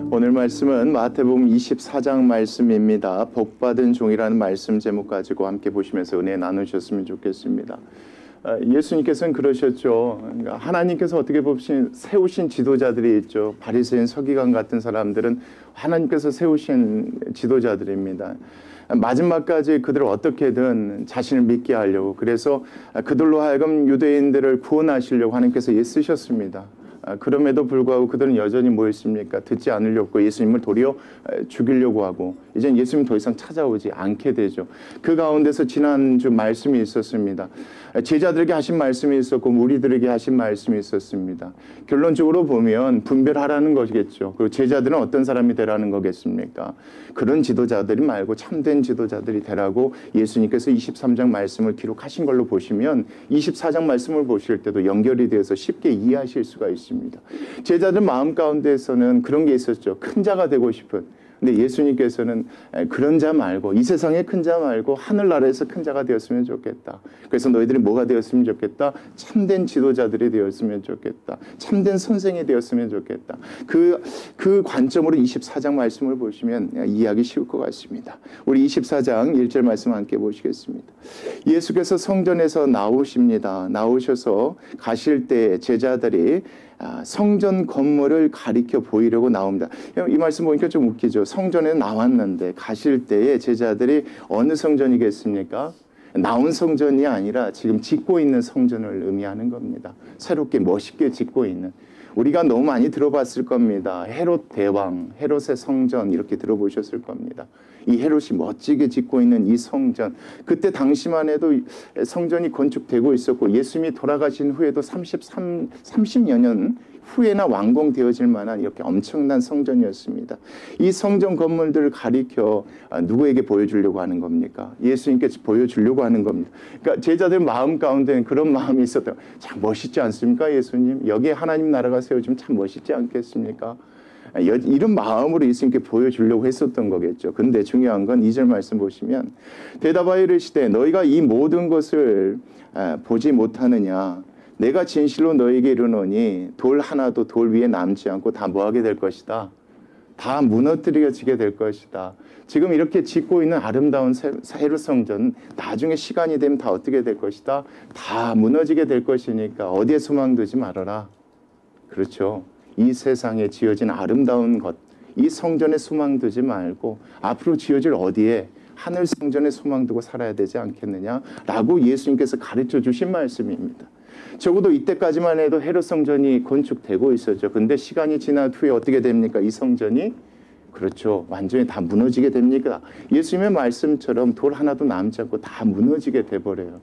오늘 말씀은 마태복음 24장 말씀입니다. 복받은 종이라는 말씀 제목 가지고 함께 보시면서 은혜 나누셨으면 좋겠습니다. 예수님께서는 그러셨죠. 그러니까 하나님께서 어떻게 보시면 세우신 지도자들이 있죠. 바리새인, 서기관 같은 사람들은 하나님께서 세우신 지도자들입니다. 마지막까지 그들을 어떻게든 자신을 믿게 하려고, 그래서 그들로 하여금 유대인들을 구원하시려고 하나님께서 애쓰셨습니다. 그럼에도 불구하고 그들은 여전히 뭐 했습니까? 듣지 않으려고 예수님을 도리어 죽이려고 하고, 이젠 예수님 더 이상 찾아오지 않게 되죠. 그 가운데서 지난주 말씀이 있었습니다. 제자들에게 하신 말씀이 있었고 우리들에게 하신 말씀이 있었습니다. 결론적으로 보면 분별하라는 것이겠죠. 그리고 제자들은 어떤 사람이 되라는 거겠습니까? 그런 지도자들이 말고 참된 지도자들이 되라고 예수님께서 23장 말씀을 기록하신 걸로 보시면 24장 말씀을 보실 때도 연결이 되어서 쉽게 이해하실 수가 있습니다. 제자들 마음 가운데에서는 그런 게 있었죠. 큰 자가 되고 싶은. 근데 예수님께서는 그런 자 말고, 이 세상의 큰 자 말고 하늘나라에서 큰 자가 되었으면 좋겠다. 그래서 너희들이 뭐가 되었으면 좋겠다? 참된 지도자들이 되었으면 좋겠다. 참된 선생이 되었으면 좋겠다. 그 관점으로 24장 말씀을 보시면 이해하기 쉬울 것 같습니다. 우리 24장 1절 말씀 함께 보시겠습니다. 예수께서 성전에서 나오십니다. 나오셔서 가실 때 제자들이 성전 건물을 가리켜 보이려고 나옵니다. 이 말씀 보니까 좀 웃기죠. 성전에 나왔는데 가실 때에 제자들이 어느 성전이겠습니까? 나온 성전이 아니라 지금 짓고 있는 성전을 의미하는 겁니다. 새롭게 멋있게 짓고 있는. 우리가 너무 많이 들어봤을 겁니다. 헤롯 대왕, 헤롯의 성전 이렇게 들어보셨을 겁니다. 이 헤롯이 멋지게 짓고 있는 이 성전, 그때 당시만 해도 성전이 건축되고 있었고 예수님이 돌아가신 후에도 30여 년 후에나 완공되어질 만한 이렇게 엄청난 성전이었습니다. 이 성전 건물들을 가리켜 누구에게 보여주려고 하는 겁니까? 예수님께 보여주려고 하는 겁니다. 그러니까 제자들 마음 가운데는 그런 마음이 있었다. 참 멋있지 않습니까, 예수님? 여기에 하나님 나라가 세워지면 참 멋있지 않겠습니까? 이런 마음으로 예수님께 보여주려고 했었던 거겠죠. 근데 중요한 건 2절 말씀 보시면 대답하여 이르시되 너희가 이 모든 것을 보지 못하느냐? 내가 진실로 너희에게 이르노니 돌 하나도 돌 위에 남지 않고 다 뭐하게 될 것이다. 다 무너뜨려지게 될 것이다. 지금 이렇게 짓고 있는 아름다운 헤롯 성전 나중에 시간이 되면 다 어떻게 될 것이다. 다 무너지게 될 것이니까 어디에 소망 두지 말아라. 그렇죠. 이 세상에 지어진 아름다운 것, 이 성전에 소망 두지 말고 앞으로 지어질 어디에 하늘 성전에 소망 두고 살아야 되지 않겠느냐라고 예수님께서 가르쳐 주신 말씀입니다. 적어도 이때까지만 해도 헤롯 성전이 건축되고 있었죠. 근데 시간이 지난 후에 어떻게 됩니까? 이 성전이 그렇죠. 완전히 다 무너지게 됩니까? 예수님의 말씀처럼 돌 하나도 남지 않고 다 무너지게 돼버려요.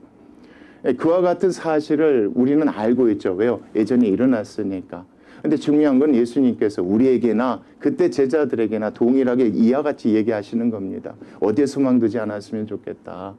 그와 같은 사실을 우리는 알고 있죠. 왜요? 예전에 일어났으니까. 근데 중요한 건 예수님께서 우리에게나 그때 제자들에게나 동일하게 이와 같이 얘기하시는 겁니다. 어디에 소망 두지 않았으면 좋겠다.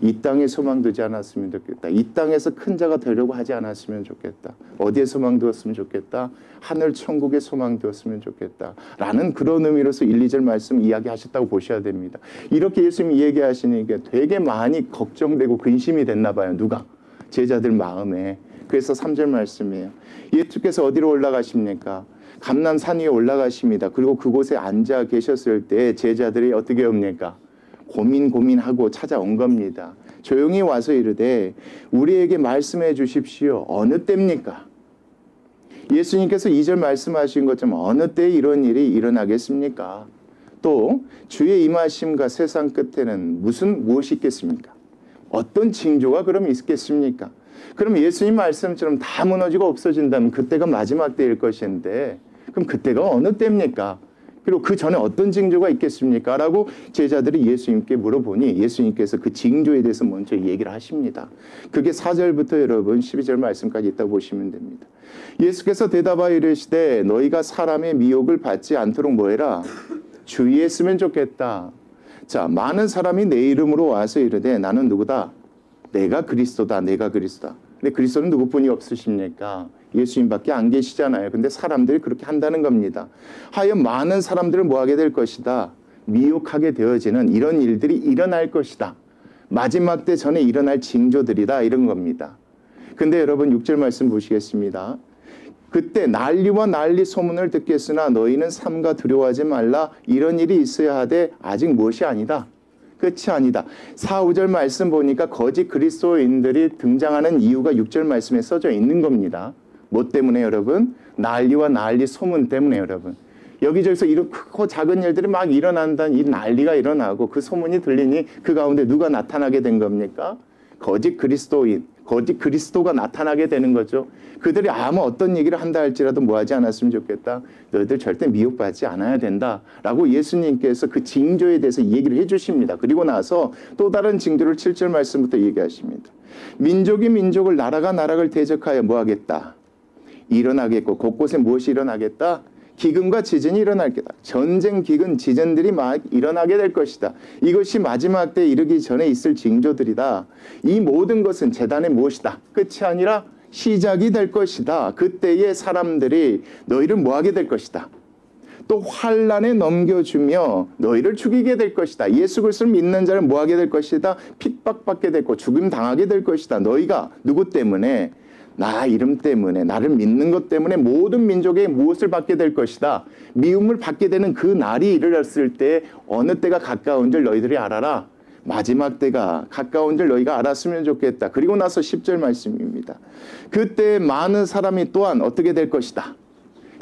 이 땅에 소망 두지 않았으면 좋겠다. 이 땅에서 큰 자가 되려고 하지 않았으면 좋겠다. 어디에 소망 두었으면 좋겠다. 하늘 천국에 소망 두었으면 좋겠다. 라는 그런 의미로서 1, 2절 말씀 이야기하셨다고 보셔야 됩니다. 이렇게 예수님이 얘기하시니까 되게 많이 걱정되고 근심이 됐나 봐요. 누가? 제자들 마음에. 그래서 3절 말씀이에요. 예수께서 어디로 올라가십니까? 감람산 위에 올라가십니다. 그리고 그곳에 앉아 계셨을 때 제자들이 어떻게 옵니까? 고민하고 찾아온 겁니다. 조용히 와서 이르되 우리에게 말씀해 주십시오. 어느 때입니까? 예수님께서 2절 말씀하신 것처럼 어느 때 이런 일이 일어나겠습니까? 또 주의 임하심과 세상 끝에는 무엇이 있겠습니까? 어떤 징조가 그럼 있겠습니까? 그럼 예수님 말씀처럼 다 무너지고 없어진다면 그때가 마지막 때일 것인데 그럼 그때가 어느 때입니까? 그리고 그 전에 어떤 징조가 있겠습니까? 라고 제자들이 예수님께 물어보니 예수님께서 그 징조에 대해서 먼저 얘기를 하십니다. 그게 4절부터 여러분 12절 말씀까지 있다고 보시면 됩니다. 예수께서 대답하여 이르시되 너희가 사람의 미혹을 받지 않도록 뭐해라? 주의했으면 좋겠다. 자, 많은 사람이 내 이름으로 와서 이르되 나는 누구다? 내가 그리스도다. 내가 그리스도다. 근데 그리스도는 누구뿐이 없으십니까? 예수님밖에 안 계시잖아요. 근데 사람들이 그렇게 한다는 겁니다. 하여 많은 사람들을 뭐하게 될 것이다. 미혹하게 되어지는 이런 일들이 일어날 것이다. 마지막 때 전에 일어날 징조들이다. 이런 겁니다. 근데 여러분 6절 말씀 보시겠습니다. 그때 난리와 난리 소문을 듣겠으나 너희는 삼가 두려워하지 말라. 이런 일이 있어야 하되 아직 무엇이 아니다. 끝이 아니다. 4, 5절 말씀 보니까 거짓 그리스도인들이 등장하는 이유가 6절 말씀에 써져 있는 겁니다. 뭐 때문에 여러분? 난리와 난리 소문 때문에 여러분. 여기저기서 이런 크고 작은 일들이 막 일어난다는 이 난리가 일어나고 그 소문이 들리니 그 가운데 누가 나타나게 된 겁니까? 거짓 그리스도인, 거짓 그리스도가 나타나게 되는 거죠. 그들이 아무 어떤 얘기를 한다 할지라도 뭐 하지 않았으면 좋겠다. 너희들 절대 미혹받지 않아야 된다. 라고 예수님께서 그 징조에 대해서 얘기를 해 주십니다. 그리고 나서 또 다른 징조를 7절 말씀부터 얘기하십니다. 민족이 민족을 나라가 나라를 대적하여 뭐 하겠다. 일어나겠고 곳곳에 무엇이 일어나겠다. 기근과 지진이 일어날 게다. 전쟁, 기근, 지진들이 막 일어나게 될 것이다. 이것이 마지막 때에 이르기 전에 있을 징조들이다. 이 모든 것은 재단의 무엇이다. 끝이 아니라 시작이 될 것이다. 그때의 사람들이 너희를 뭐하게 될 것이다. 또 환난에 넘겨주며 너희를 죽이게 될 것이다. 예수 그리스도를 믿는 자를 뭐하게 될 것이다. 핍박받게 될 것, 죽임 당하게 될 것이다. 너희가 누구 때문에? 나 이름 때문에, 나를 믿는 것 때문에 모든 민족에 무엇을 받게 될 것이다. 미움을 받게 되는 그 날이 이르렀을 때 어느 때가 가까운 줄 너희들이 알아라. 마지막 때가 가까운 줄 너희가 알았으면 좋겠다. 그리고 나서 10절 말씀입니다. 그때 많은 사람이 또한 어떻게 될 것이다.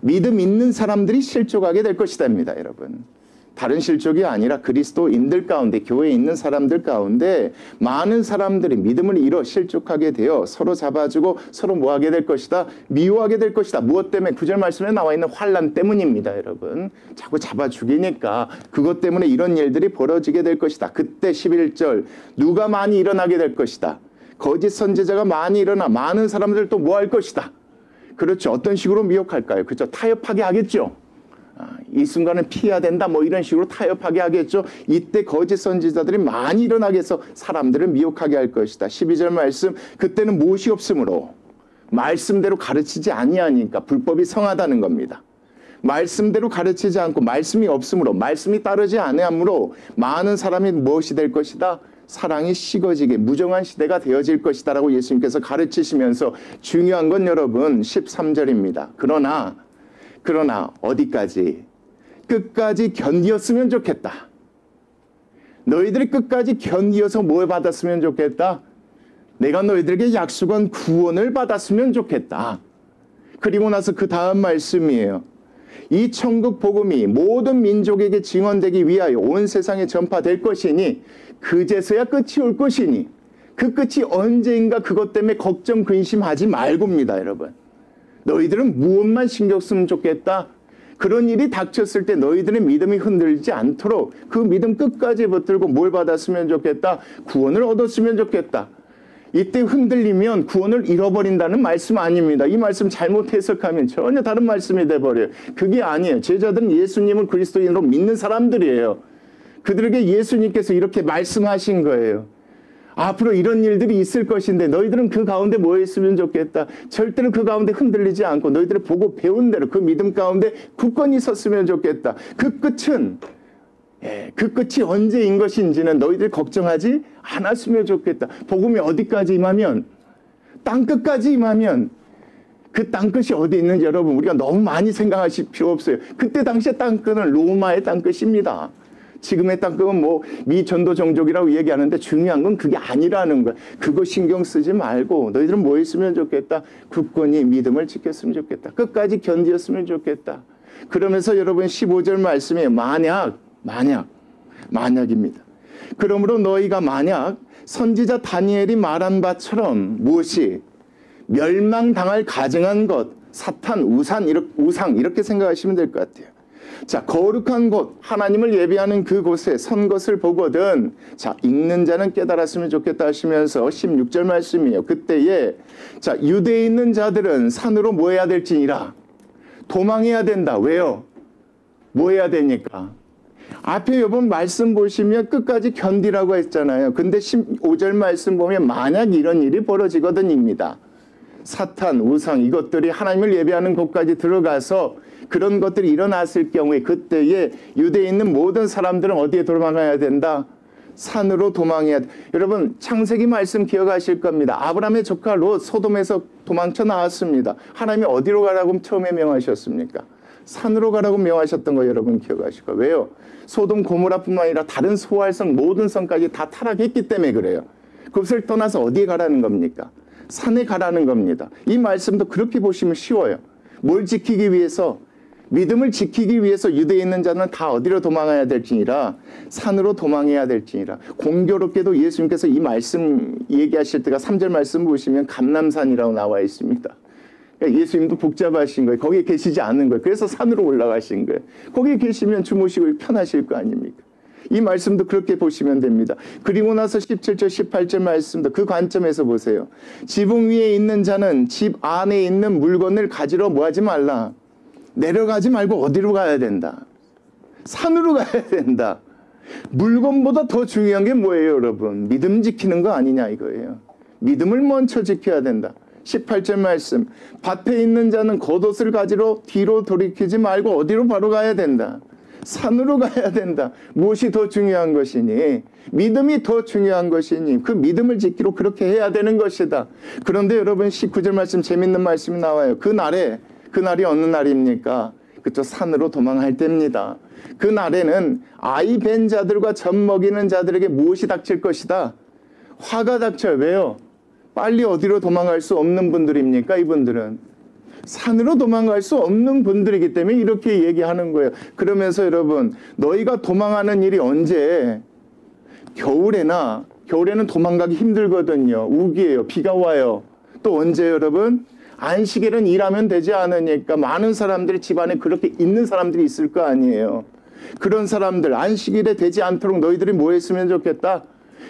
믿음 있는 사람들이 실족하게 될 것이다입니다. 여러분. 다른 실족이 아니라 그리스도인들 가운데, 교회에 있는 사람들 가운데 많은 사람들이 믿음을 잃어 실족하게 되어 서로 잡아주고 서로 뭐하게 될 것이다. 미워하게 될 것이다. 무엇 때문에? 9절 말씀에 나와 있는 환난 때문입니다. 여러분. 자꾸 잡아 죽이니까 그것 때문에 이런 일들이 벌어지게 될 것이다. 그때 11절 누가 많이 일어나게 될 것이다. 거짓 선지자가 많이 일어나 많은 사람들 또 뭐 할 것이다. 그렇죠. 어떤 식으로 미혹할까요? 그렇죠. 타협하게 하겠죠. 이 순간은 피해야 된다 뭐 이런 식으로 타협하게 하겠죠. 이때 거짓 선지자들이 많이 일어나게 해서 사람들을 미혹하게 할 것이다. 12절 말씀 그때는 무엇이 없으므로 말씀대로 가르치지 아니하니까 불법이 성하다는 겁니다. 말씀대로 가르치지 않고 말씀이 없으므로 말씀이 따르지 아니하므로 많은 사람이 무엇이 될 것이다. 사랑이 식어지게 무정한 시대가 되어질 것이다 라고 예수님께서 가르치시면서 중요한 건 여러분 13절입니다. 그러나 어디까지? 끝까지 견디었으면 좋겠다. 너희들이 끝까지 견디어서 뭘 받았으면 좋겠다? 내가 너희들에게 약속한 구원을 받았으면 좋겠다. 그리고 나서 그 다음 말씀이에요. 이 천국 복음이 모든 민족에게 증언되기 위하여 온 세상에 전파될 것이니 그제서야 끝이 올 것이니 그 끝이 언제인가 그것 때문에 걱정 근심하지 말고입니다. 여러분. 너희들은 무엇만 신경 쓰면 좋겠다. 그런 일이 닥쳤을 때 너희들의 믿음이 흔들리지 않도록 그 믿음 끝까지 붙들고 뭘 받았으면 좋겠다. 구원을 얻었으면 좋겠다. 이때 흔들리면 구원을 잃어버린다는 말씀 아닙니다. 이 말씀 잘못 해석하면 전혀 다른 말씀이 돼버려요. 그게 아니에요. 제자들은 예수님을 그리스도인으로 믿는 사람들이에요. 그들에게 예수님께서 이렇게 말씀하신 거예요. 앞으로 이런 일들이 있을 것인데 너희들은 그 가운데 뭐 했으면 좋겠다. 절대로 그 가운데 흔들리지 않고 너희들을 보고 배운 대로 그 믿음 가운데 굳건히 섰으면 좋겠다. 그 끝이 언제인 것인지는 너희들 걱정하지 않았으면 좋겠다. 복음이 어디까지 임하면? 땅끝까지 임하면 그 땅끝이 어디 있는지 여러분 우리가 너무 많이 생각하실 필요 없어요. 그때 당시의 땅끝은 로마의 땅끝입니다. 지금의 땅끝은 뭐 미전도 종족이라고 얘기하는데 중요한 건 그게 아니라는 거야. 그거 신경 쓰지 말고 너희들은 뭐 했으면 좋겠다. 굳건히 믿음을 지켰으면 좋겠다. 끝까지 견디었으면 좋겠다. 그러면서 여러분 15절 말씀에 만약입니다. 그러므로 너희가 만약 선지자 다니엘이 말한 바처럼 무엇이 멸망당할 가증한 것, 사탄, 우상 이렇게 생각하시면 될 것 같아요. 자, 거룩한 곳, 하나님을 예배하는 그곳에 선 것을 보거든. 자, 읽는 자는 깨달았으면 좋겠다 하시면서 16절 말씀이에요. 그때에 자, 유대에 있는 자들은 산으로 뭐 해야 될지니라. 도망해야 된다. 왜요? 뭐 해야 되니까? 앞에 여러분 말씀 보시면 끝까지 견디라고 했잖아요. 근데 15절 말씀 보면 만약 이런 일이 벌어지거든입니다. 사탄, 우상 이것들이 하나님을 예배하는 곳까지 들어가서 그런 것들이 일어났을 경우에 그때에 유대에 있는 모든 사람들은 어디에 도망가야 된다? 산으로 도망해야 돼. 여러분 창세기 말씀 기억하실 겁니다. 아브라함의 조카 롯 소돔에서 도망쳐 나왔습니다. 하나님이 어디로 가라고 처음에 명하셨습니까? 산으로 가라고 명하셨던 거 여러분 기억하실 거예요. 왜요? 소돔 고모라뿐만 아니라 다른 소활성 모든 성까지 다 타락했기 때문에 그래요. 그것을 떠나서 어디에 가라는 겁니까? 산에 가라는 겁니다. 이 말씀도 그렇게 보시면 쉬워요. 뭘 지키기 위해서? 믿음을 지키기 위해서 유대에 있는 자는 다 어디로 도망해야 될지니라 산으로 도망해야 될지니라. 공교롭게도 예수님께서 이 말씀 얘기하실 때가 3절 말씀 보시면 감람산이라고 나와 있습니다. 그러니까 예수님도 복잡하신 거예요. 거기에 계시지 않은 거예요. 그래서 산으로 올라가신 거예요. 거기에 계시면 주무시고 편하실 거 아닙니까? 이 말씀도 그렇게 보시면 됩니다. 그리고 나서 17절 18절 말씀도 그 관점에서 보세요. 지붕 위에 있는 자는 집 안에 있는 물건을 가지러 뭐하지 말라. 내려가지 말고 어디로 가야 된다? 산으로 가야 된다. 물건보다 더 중요한 게 뭐예요, 여러분? 믿음 지키는 거 아니냐 이거예요. 믿음을 먼저 지켜야 된다. 18절 말씀. 밭에 있는 자는 겉옷을 가지러 뒤로 돌이키지 말고 어디로 바로 가야 된다? 산으로 가야 된다. 무엇이 더 중요한 것이니? 믿음이 더 중요한 것이니 그 믿음을 지키러 그렇게 해야 되는 것이다. 그런데 여러분 19절 말씀 재밌는 말씀이 나와요. 그날이 어느 날입니까? 그쵸, 산으로 도망할 때입니다. 그날에는 아이 벤 자들과 젖 먹이는 자들에게 무엇이 닥칠 것이다? 화가 닥쳐요. 왜요? 빨리 어디로 도망갈 수 없는 분들입니까? 이분들은 산으로 도망갈 수 없는 분들이기 때문에 이렇게 얘기하는 거예요. 그러면서 여러분 너희가 도망하는 일이 언제? 겨울에는 도망가기 힘들거든요. 우기예요. 비가 와요. 또 언제 여러분? 안식일은 일하면 되지 않으니까 많은 사람들이 집안에 그렇게 있는 사람들이 있을 거 아니에요. 그런 사람들 안식일에 되지 않도록 너희들이 뭐 했으면 좋겠다?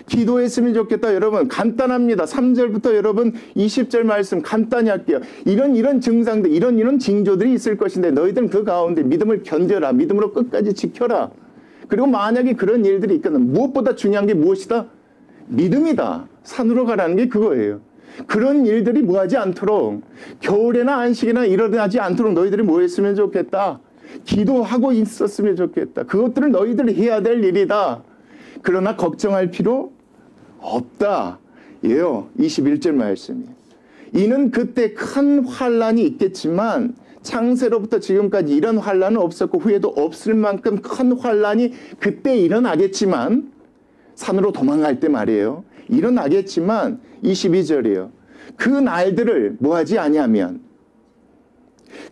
기도했으면 좋겠다. 여러분 간단합니다. 3절부터 여러분 20절 말씀 간단히 할게요. 이런 증상들 이런 징조들이 있을 것인데 너희들은 그 가운데 믿음을 견뎌라. 믿음으로 끝까지 지켜라. 그리고 만약에 그런 일들이 있거든 무엇보다 중요한 게 무엇이다? 믿음이다. 산으로 가라는 게 그거예요. 그런 일들이 뭐하지 않도록 겨울에나 안식이나 일어나지 않도록 너희들이 뭐 했으면 좋겠다? 기도하고 있었으면 좋겠다. 그것들을 너희들이 해야 될 일이다. 그러나 걱정할 필요 없다. 예요. 21절 말씀이에요. 이는 그때 큰 환란이 있겠지만 창세로부터 지금까지 이런 환란은 없었고 후에도 없을 만큼 큰 환란이 그때 일어나겠지만 산으로 도망갈 때 말이에요. 일어나겠지만 22절이에요. 그 날들을 뭐하지 아니하면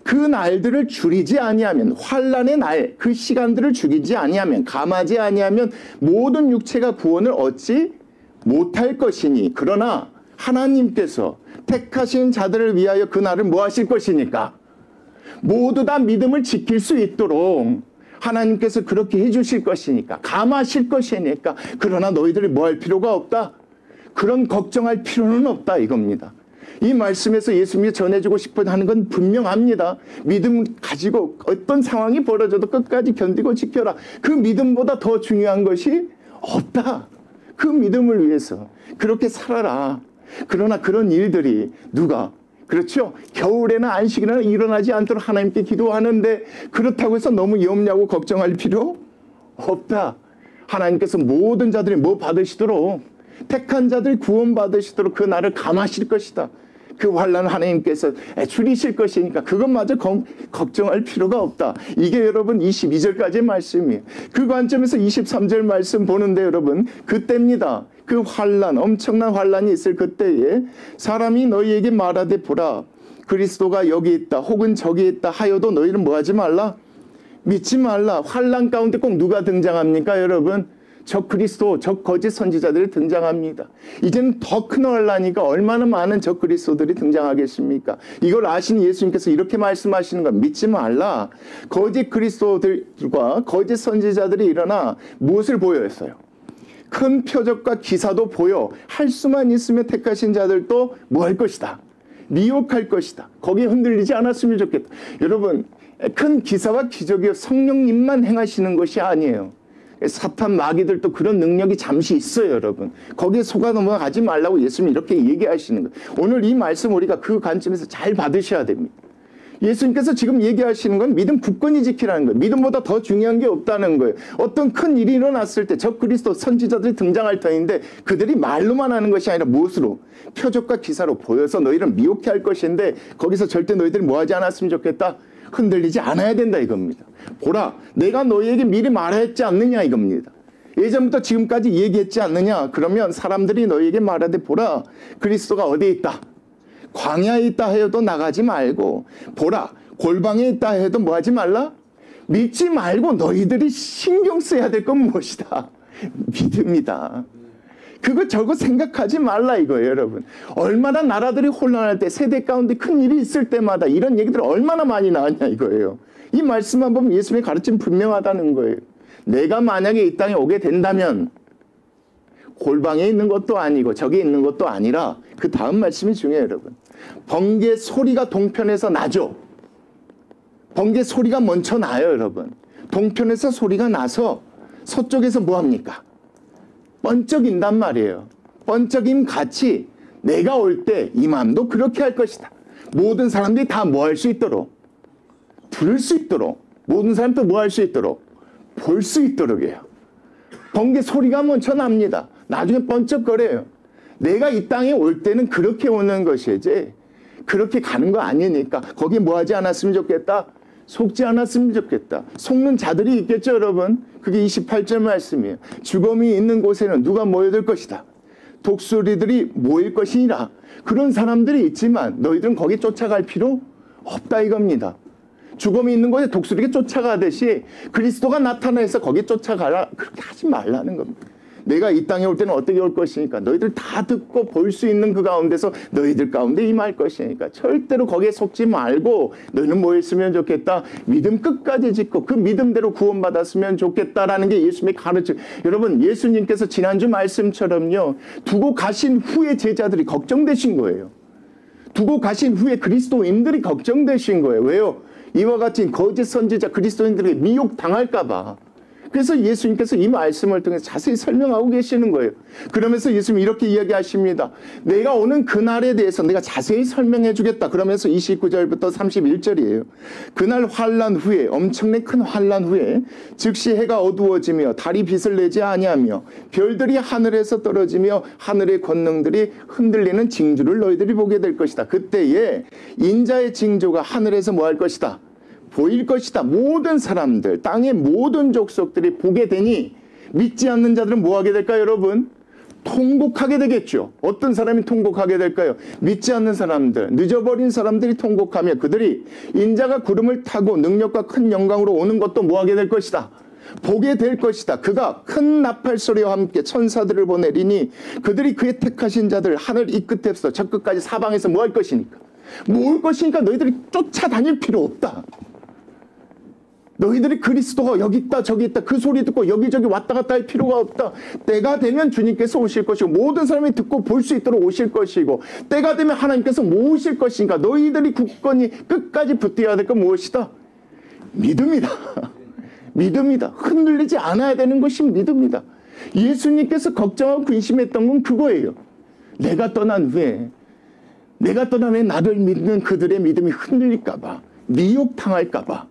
그 날들을 줄이지 아니하면 환란의 날 그 시간들을 줄이지 아니하면 감하지 아니하면 모든 육체가 구원을 얻지 못할 것이니 그러나 하나님께서 택하신 자들을 위하여 그 날을 뭐 하실 것이니까 모두 다 믿음을 지킬 수 있도록 하나님께서 그렇게 해주실 것이니까 감하실 것이니까 그러나 너희들이 뭐 할 필요가 없다. 그런 걱정할 필요는 없다 이겁니다. 이 말씀에서 예수님이 전해주고 싶어 하는 건 분명합니다. 믿음 가지고 어떤 상황이 벌어져도 끝까지 견디고 지켜라. 그 믿음보다 더 중요한 것이 없다. 그 믿음을 위해서 그렇게 살아라. 그러나 그런 일들이 누가 그렇죠? 겨울에나 안식이나 일어나지 않도록 하나님께 기도하는데 그렇다고 해서 너무 염려하고 걱정할 필요 없다. 하나님께서 모든 자들이 뭐 받으시도록 택한 자들 구원 받으시도록 그 날을 감하실 것이다. 그 환난을 하나님께서 줄이실 것이니까 그것마저 걱정할 필요가 없다. 이게 여러분 22절까지의 말씀이에요. 그 관점에서 23절 말씀 보는데 여러분 그때입니다. 그 환난 엄청난 환난이 있을 그때에 사람이 너희에게 말하되 보라 그리스도가 여기 있다 혹은 저기 있다 하여도 너희는 뭐하지 말라 믿지 말라. 환난 가운데 꼭 누가 등장합니까 여러분? 저 그리스도, 저 거짓 선지자들이 등장합니다. 이제는 더 큰 환란이니까 얼마나 많은 저 그리스도들이 등장하겠습니까? 이걸 아신 예수님께서 이렇게 말씀하시는 건 믿지 말라. 거짓 그리스도들과 거짓 선지자들이 일어나 무엇을 보여했어요? 큰 표적과 기사도 보여 할 수만 있으면 택하신 자들도 뭐 할 것이다. 미혹할 것이다. 거기에 흔들리지 않았으면 좋겠다. 여러분 큰 기사와 기적이 성령님만 행하시는 것이 아니에요. 사탄 마귀들도 그런 능력이 잠시 있어요 여러분. 거기에 속아 넘어가지 말라고 예수님이 이렇게 얘기하시는 거예요. 오늘 이 말씀 우리가 그 관점에서 잘 받으셔야 됩니다. 예수님께서 지금 얘기하시는 건 믿음 굳건히 지키라는 거예요. 믿음보다 더 중요한 게 없다는 거예요. 어떤 큰 일이 일어났을 때 적 그리스도 선지자들이 등장할 터인데 그들이 말로만 하는 것이 아니라 무엇으로? 표적과 기사로 보여서 너희를 미혹해 할 것인데 거기서 절대 너희들이 뭐하지 않았으면 좋겠다. 흔들리지 않아야 된다 이겁니다. 보라, 내가 너희에게 미리 말했지 않느냐 이겁니다. 예전부터 지금까지 얘기했지 않느냐. 그러면 사람들이 너희에게 말하되 보라, 그리스도가 어디에 있다. 광야에 있다 해도 나가지 말고, 보라 골방에 있다 해도 뭐 하지 말라? 믿지 말고 너희들이 신경 써야 될 건 무엇이다? 믿음이다. 그거 저거 생각하지 말라 이거예요, 여러분. 얼마나 나라들이 혼란할 때, 세대 가운데 큰 일이 있을 때마다 이런 얘기들 얼마나 많이 나왔냐 이거예요. 이 말씀만 보면 예수님의 가르침 분명하다는 거예요. 내가 만약에 이 땅에 오게 된다면 골방에 있는 것도 아니고 저기 있는 것도 아니라, 그 다음 말씀이 중요해요, 여러분. 번개 소리가 동편에서 나죠. 번개 소리가 먼저 나요, 여러분. 동편에서 소리가 나서 서쪽에서 뭐합니까? 번쩍인단 말이에요. 번쩍임 같이 내가 올 때 이 마음도 그렇게 할 것이다. 모든 사람들이 다 뭐 할 수 있도록, 들을 수 있도록, 모든 사람도 뭐 할 수 있도록, 볼 수 있도록이에요. 번개 소리가 먼저 납니다. 나중에 번쩍거려요. 내가 이 땅에 올 때는 그렇게 오는 것이지 그렇게 가는 거 아니니까 거기에 뭐 하지 않았으면 좋겠다. 속지 않았으면 좋겠다. 속는 자들이 있겠죠, 여러분. 그게 28절 말씀이에요. 죽음이 있는 곳에는 누가 모여들 것이다. 독수리들이 모일 것이니라. 그런 사람들이 있지만 너희들은 거기 쫓아갈 필요 없다 이겁니다. 죽음이 있는 곳에 독수리가 쫓아가듯이 그리스도가 나타나서 거기 쫓아가라. 그렇게 하지 말라는 겁니다. 내가 이 땅에 올 때는 어떻게 올 것이니까 너희들 다 듣고 볼 수 있는 그 가운데서 너희들 가운데 임할 것이니까 절대로 거기에 속지 말고 너희는 뭐 했으면 좋겠다. 믿음 끝까지 짓고 그 믿음대로 구원받았으면 좋겠다라는 게 예수님의 가르침. 여러분, 예수님께서 지난주 말씀처럼요, 두고 가신 후에 제자들이 걱정되신 거예요. 두고 가신 후에 그리스도인들이 걱정되신 거예요. 왜요? 이와 같은 거짓 선지자 그리스도인들에게 미혹당할까 봐. 그래서 예수님께서 이 말씀을 통해서 자세히 설명하고 계시는 거예요. 그러면서 예수님이 이렇게 이야기하십니다. 내가 오는 그날에 대해서 내가 자세히 설명해 주겠다. 그러면서 29절부터 31절이에요. 그날 환난 후에, 엄청난 큰 환난 후에 즉시 해가 어두워지며 달이 빛을 내지 아니하며 별들이 하늘에서 떨어지며 하늘의 권능들이 흔들리는 징조를 너희들이 보게 될 것이다. 그때에 인자의 징조가 하늘에서 뭐 할 것이다? 보일 것이다. 모든 사람들, 땅의 모든 족속들이 보게 되니 믿지 않는 자들은 뭐 하게 될까요, 여러분? 통곡하게 되겠죠. 어떤 사람이 통곡하게 될까요? 믿지 않는 사람들, 늦어버린 사람들이 통곡하며 그들이 인자가 구름을 타고 능력과 큰 영광으로 오는 것도 뭐 하게 될 것이다. 보게 될 것이다. 그가 큰 나팔 소리와 함께 천사들을 보내리니 그들이 그의 택하신 자들 하늘 이 끝에서 저 끝까지 사방에서 뭐 할 것이니까, 모을 것이니까 너희들이 쫓아다닐 필요 없다. 너희들이 그리스도가 여기 있다 저기 있다 그 소리 듣고 여기저기 왔다 갔다 할 필요가 없다. 때가 되면 주님께서 오실 것이고 모든 사람이 듣고 볼 수 있도록 오실 것이고 때가 되면 하나님께서 모으실 것이니까 너희들이 굳건히 끝까지 붙어야 될 건 무엇이다? 믿음이다. 믿음이다. 흔들리지 않아야 되는 것이 믿음이다. 예수님께서 걱정하고 근심했던 건 그거예요. 내가 떠난 후에 나를 믿는 그들의 믿음이 흔들릴까 봐, 미혹당할까 봐.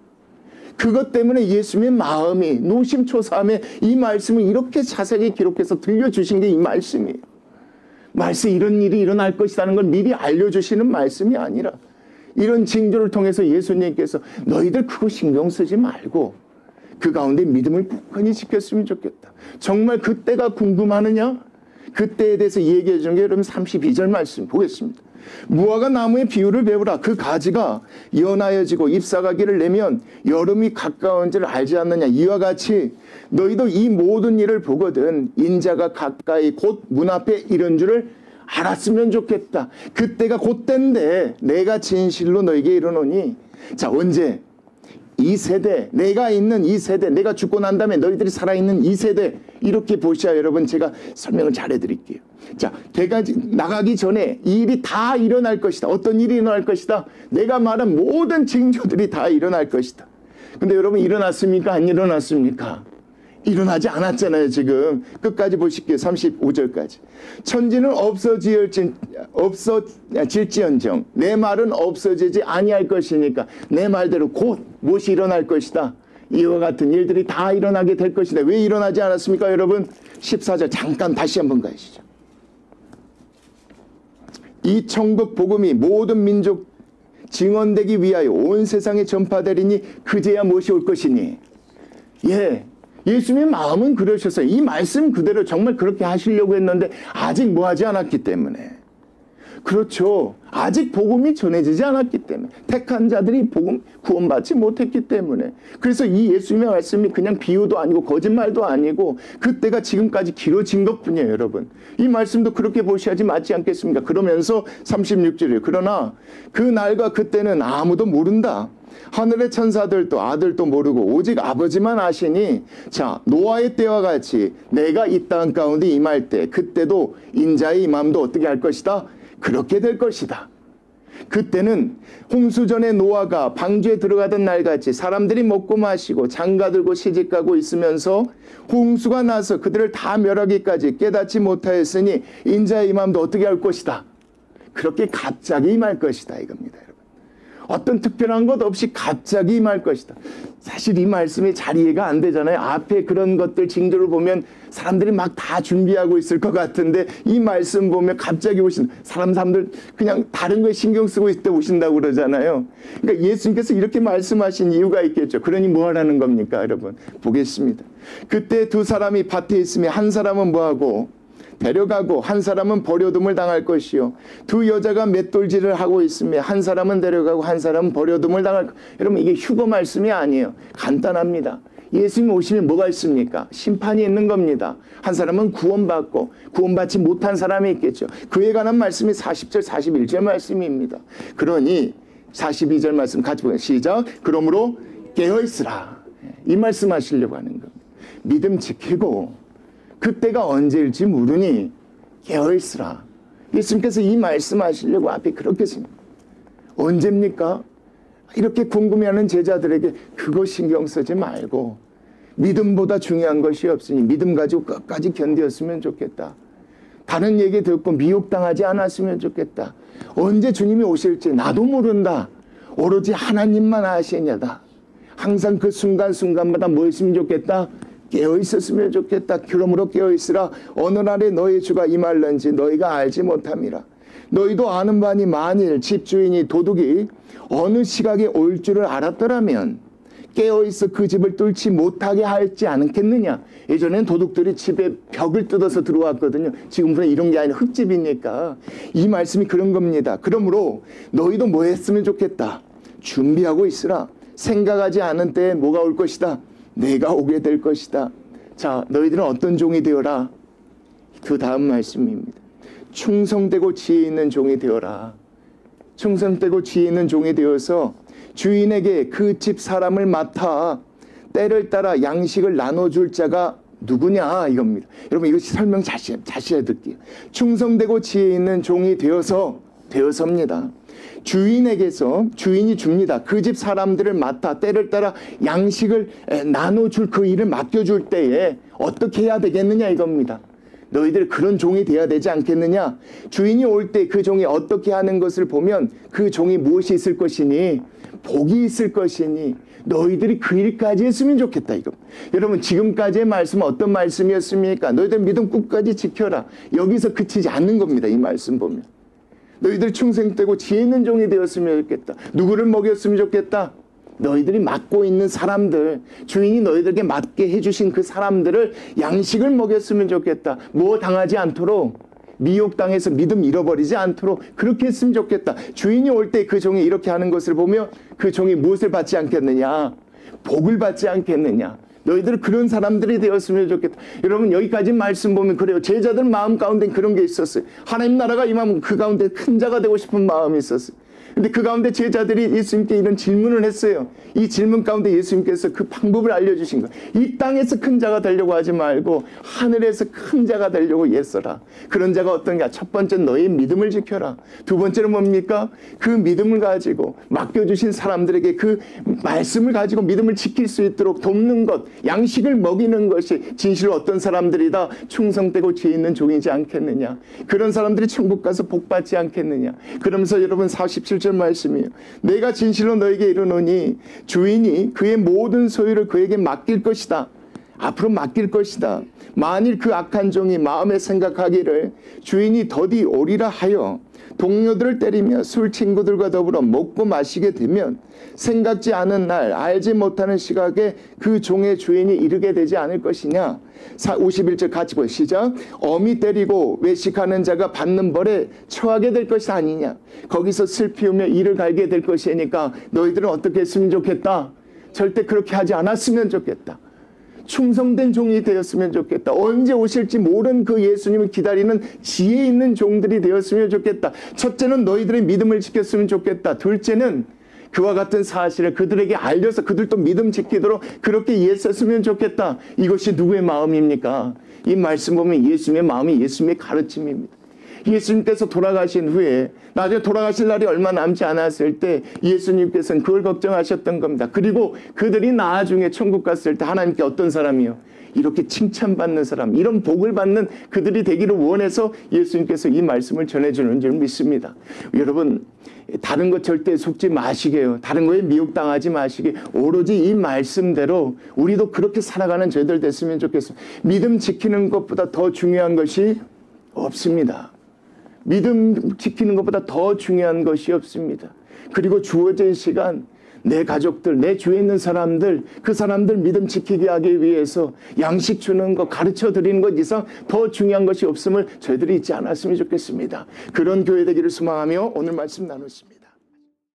그것 때문에 예수님의 마음이 노심초사함에 이 말씀을 이렇게 자세히 기록해서 들려주신 게 이 말씀이에요. 말씀 이런 일이 일어날 것이라는 걸 미리 알려주시는 말씀이 아니라 이런 징조를 통해서 예수님께서 너희들 그거 신경 쓰지 말고 그 가운데 믿음을 굳건히 지켰으면 좋겠다. 정말 그때가 궁금하느냐? 그때에 대해서 얘기해 주는 게 여러분 32절 말씀 보겠습니다. 무화과 나무의 비유를 배우라. 그 가지가 연하여지고 잎사가기를 내면 여름이 가까운 줄 알지 않느냐. 이와 같이 너희도 이 모든 일을 보거든 인자가 가까이 곧 문 앞에 이른 줄을 알았으면 좋겠다. 그때가 곧때인데 내가 진실로 너에게 이르노니. 자, 언제? 이 세대, 내가 있는 이 세대, 내가 죽고 난 다음에 너희들이 살아있는 이 세대, 이렇게 보셔야 여러분 제가 설명을 잘 해드릴게요. 자, 나가기 전에 이 일이 다 일어날 것이다. 어떤 일이 일어날 것이다? 내가 말한 모든 징조들이 다 일어날 것이다. 근데 여러분 일어났습니까? 안 일어났습니까? 일어나지 않았잖아요. 지금 끝까지 보실게요. 35절까지. 천지는 없어질지언정 내 말은 없어지지 아니할 것이니까 내 말대로 곧 무엇이 일어날 것이다. 이와 같은 일들이 다 일어나게 될 것이다. 왜 일어나지 않았습니까, 여러분? 14절 잠깐 다시 한번 가시죠. 이 천국 복음이 모든 민족 증언되기 위하여 온 세상에 전파되리니 그제야 무엇이 올 것이니. 예, 예수님의 마음은 그러셨어요. 이 말씀 그대로 정말 그렇게 하시려고 했는데 아직 뭐 하지 않았기 때문에. 그렇죠. 아직 복음이 전해지지 않았기 때문에. 택한 자들이 복음 구원받지 못했기 때문에. 그래서 이 예수님의 말씀이 그냥 비유도 아니고 거짓말도 아니고 그때가 지금까지 길어진 것뿐이에요, 여러분. 이 말씀도 그렇게 보셔야지 맞지 않겠습니까? 그러면서 36절이에요. 그러나 그 날과 그때는 아무도 모른다. 하늘의 천사들도 아들도 모르고 오직 아버지만 아시니. 자, 노아의 때와 같이 내가 이 땅 가운데 임할 때 그때도 인자의 임함도 어떻게 할 것이다? 그렇게 될 것이다. 그때는 홍수전에 노아가 방주에 들어가던 날같이 사람들이 먹고 마시고 장가들고 시집가고 있으면서 홍수가 나서 그들을 다 멸하기까지 깨닫지 못하였으니 인자의 임함도 어떻게 할 것이다? 그렇게 갑자기 임할 것이다 이겁니다. 어떤 특별한 것 없이 갑자기 임할 것이다. 사실 이 말씀이 잘 이해가 안 되잖아요. 앞에 그런 것들 징조를 보면 사람들이 막 다 준비하고 있을 것 같은데 이 말씀 보면 갑자기 오신다. 사람들 그냥 다른 거에 신경 쓰고 있을 때 오신다고 그러잖아요. 그러니까 예수님께서 이렇게 말씀하신 이유가 있겠죠. 그러니 뭐 하라는 겁니까, 여러분? 보겠습니다. 그때 두 사람이 밭에 있으며 한 사람은 뭐하고 데려가고 한 사람은 버려둠을 당할 것이요. 두 여자가 맷돌질을 하고 있으며 한 사람은 데려가고 한 사람은 버려둠을 당할 것. 여러분 이게 휴거 말씀이 아니에요. 간단합니다. 예수님 오시면 뭐가 있습니까? 심판이 있는 겁니다. 한 사람은 구원받고 구원받지 못한 사람이 있겠죠. 그에 관한 말씀이 40절 41절 말씀입니다. 그러니 42절 말씀 같이 보겠습니다. 시작. 그러므로 깨어있으라. 이 말씀 하시려고 하는 겁니다. 믿음 지키고 그때가 언제일지 모르니 깨어있으라. 예수님께서 이 말씀하시려고 앞에 그렇게 생각합니다. 언제입니까? 이렇게 궁금해하는 제자들에게 그거 신경 쓰지 말고 믿음보다 중요한 것이 없으니 믿음 가지고 끝까지 견디었으면 좋겠다. 다른 얘기 듣고 미혹당하지 않았으면 좋겠다. 언제 주님이 오실지 나도 모른다. 오로지 하나님만 아시냐다. 항상 그 순간순간마다 뭐 했으면 좋겠다? 깨어있었으면 좋겠다. 그러므로 깨어있으라. 어느 날에 너희 주가 임할는지 너희가 알지 못함이라. 너희도 아는 바니 만일 집주인이 도둑이 어느 시각에 올 줄을 알았더라면 깨어있어 그 집을 뚫지 못하게 할지 않겠느냐. 예전엔 도둑들이 집에 벽을 뜯어서 들어왔거든요. 지금은 이런 게 아니라 흙집이니까. 이 말씀이 그런 겁니다. 그러므로 너희도 뭐 했으면 좋겠다. 준비하고 있으라. 생각하지 않은 때에 뭐가 올 것이다. 내가 오게 될 것이다. 자, 너희들은 어떤 종이 되어라. 그 다음 말씀입니다. 충성되고 지혜 있는 종이 되어라. 충성되고 지혜 있는 종이 되어서 주인에게 그 집 사람을 맡아 때를 따라 양식을 나눠줄 자가 누구냐 이겁니다. 여러분 이것이 설명 다시 해드릴게요. 충성되고 지혜 있는 종이 되어서입니다. 주인에게서 주인이 줍니다. 그 집 사람들을 맡아 때를 따라 양식을 나눠줄 그 일을 맡겨줄 때에 어떻게 해야 되겠느냐 이겁니다. 너희들 그런 종이 돼야 되지 않겠느냐. 주인이 올 때 그 종이 어떻게 하는 것을 보면 그 종이 무엇이 있을 것이니 복이 있을 것이니 너희들이 그 일까지 했으면 좋겠다 이거. 여러분 지금까지의 말씀은 어떤 말씀이었습니까? 너희들 믿음 끝까지 지켜라. 여기서 그치지 않는 겁니다. 이 말씀 보면. 너희들 충성되고 지혜 있는 종이 되었으면 좋겠다. 누구를 먹였으면 좋겠다. 너희들이 맡고 있는 사람들, 주인이 너희들에게 맡게 해주신 그 사람들을 양식을 먹였으면 좋겠다. 뭐 당하지 않도록, 미혹당해서 믿음 잃어버리지 않도록 그렇게 했으면 좋겠다. 주인이 올 때 그 종이 이렇게 하는 것을 보며 그 종이 무엇을 받지 않겠느냐? 복을 받지 않겠느냐? 너희들 그런 사람들이 되었으면 좋겠다. 여러분 여기까지 말씀 보면 그래요. 제자들 마음 가운데 그런 게 있었어요. 하나님 나라가 임하면 그 가운데 큰 자가 되고 싶은 마음이 있었어요. 근데 그 가운데 제자들이 예수님께 이런 질문을 했어요. 이 질문 가운데 예수님께서 그 방법을 알려주신 거예요. 이 땅에서 큰 자가 되려고 하지 말고 하늘에서 큰 자가 되려고 애써라. 그런 자가 어떤가? 첫 번째 너의 믿음을 지켜라. 두 번째는 뭡니까? 그 믿음을 가지고 맡겨주신 사람들에게 그 말씀을 가지고 믿음을 지킬 수 있도록 돕는 것, 양식을 먹이는 것이 진실로 어떤 사람들이다 충성되고 지혜 있는 종이지 않겠느냐. 그런 사람들이 천국 가서 복 받지 않겠느냐. 그러면서 여러분 47절 말씀이에요. 내가 진실로 너에게 이르노니 주인이 그의 모든 소유를 그에게 맡길 것이다. 앞으로 맡길 것이다. 만일 그 악한 종이 마음에 생각하기를 주인이 더디 오리라 하여 동료들을 때리며 술 친구들과 더불어 먹고 마시게 되면 생각지 않은 날 알지 못하는 시각에 그 종의 주인이 이르게 되지 않을 것이냐. 51절 같이 보시죠. 시작. 어미 때리고 외식하는 자가 받는 벌에 처하게 될 것이 아니냐. 거기서 슬피우며 이를 갈게 될 것이니까 너희들은 어떻게 했으면 좋겠다. 절대 그렇게 하지 않았으면 좋겠다. 충성된 종이 되었으면 좋겠다. 언제 오실지 모르는 그 예수님을 기다리는 지혜 있는 종들이 되었으면 좋겠다. 첫째는 너희들의 믿음을 지켰으면 좋겠다. 둘째는 그와 같은 사실을 그들에게 알려서 그들도 믿음 지키도록 그렇게 이해했으면 좋겠다. 이것이 누구의 마음입니까? 이 말씀 보면 예수님의 마음이 예수님의 가르침입니다. 예수님께서 돌아가신 후에 나중에 돌아가실 날이 얼마 남지 않았을 때 예수님께서는 그걸 걱정하셨던 겁니다. 그리고 그들이 나중에 천국 갔을 때 하나님께 어떤 사람이요? 이렇게 칭찬받는 사람, 이런 복을 받는 그들이 되기를 원해서 예수님께서 이 말씀을 전해주는 줄 믿습니다. 여러분, 다른 것 절대 속지 마시게요. 다른 거에 미혹당하지 마시게. 오로지 이 말씀대로 우리도 그렇게 살아가는 저희들 됐으면 좋겠습니다. 믿음 지키는 것보다 더 중요한 것이 없습니다. 믿음 지키는 것보다 더 중요한 것이 없습니다. 그리고 주어진 시간, 내 가족들, 내 주위에 있는 사람들, 그 사람들 믿음 지키게 하기 위해서 양식 주는 것, 가르쳐 드리는 것 이상 더 중요한 것이 없음을 저희들이 잊지 않았으면 좋겠습니다. 그런 교회 되기를 소망하며 오늘 말씀 나누십니다.